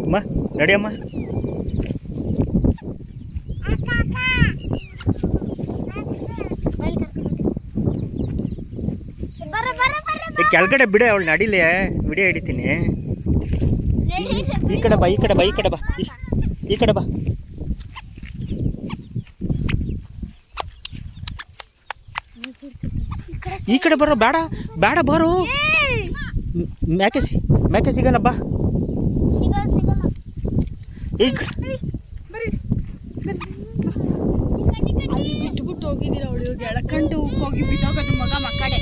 ಅಮ್ಮ ನಡಿಯಮ್ಮ. ಕೆಳಗಡೆ ಬಿಡೆ, ಅವಳು ನಡಿಲೆ, ವಿಡಿಯೋ ಹಿಡಿತೀನಿ. ಈ ಕಡೆ ಬಾ, ಈ ಕಡೆ ಬಾ, ಈ ಕಡೆ ಬಾ, ಈ ಕಡೆ ಬಾ. ಈ ಕಡೆ ಬರೋ, ಬೇಡ ಬೇಡ ಬರೋ. ಮ್ಯಾಕೆ ಸಿಗೋಣ ಬಾ. ಈ ಕಡೆ ಬಿಟ್ಬಿಟ್ಟು ಹೋಗಿದ್ದೀರ ಅವಳು, ಎಳ್ಕೊಂಡು ಹೋಗಿ ಬಿದ್ದೋಗೋದು ಮಗ ಮಕ್ಕಡೆ.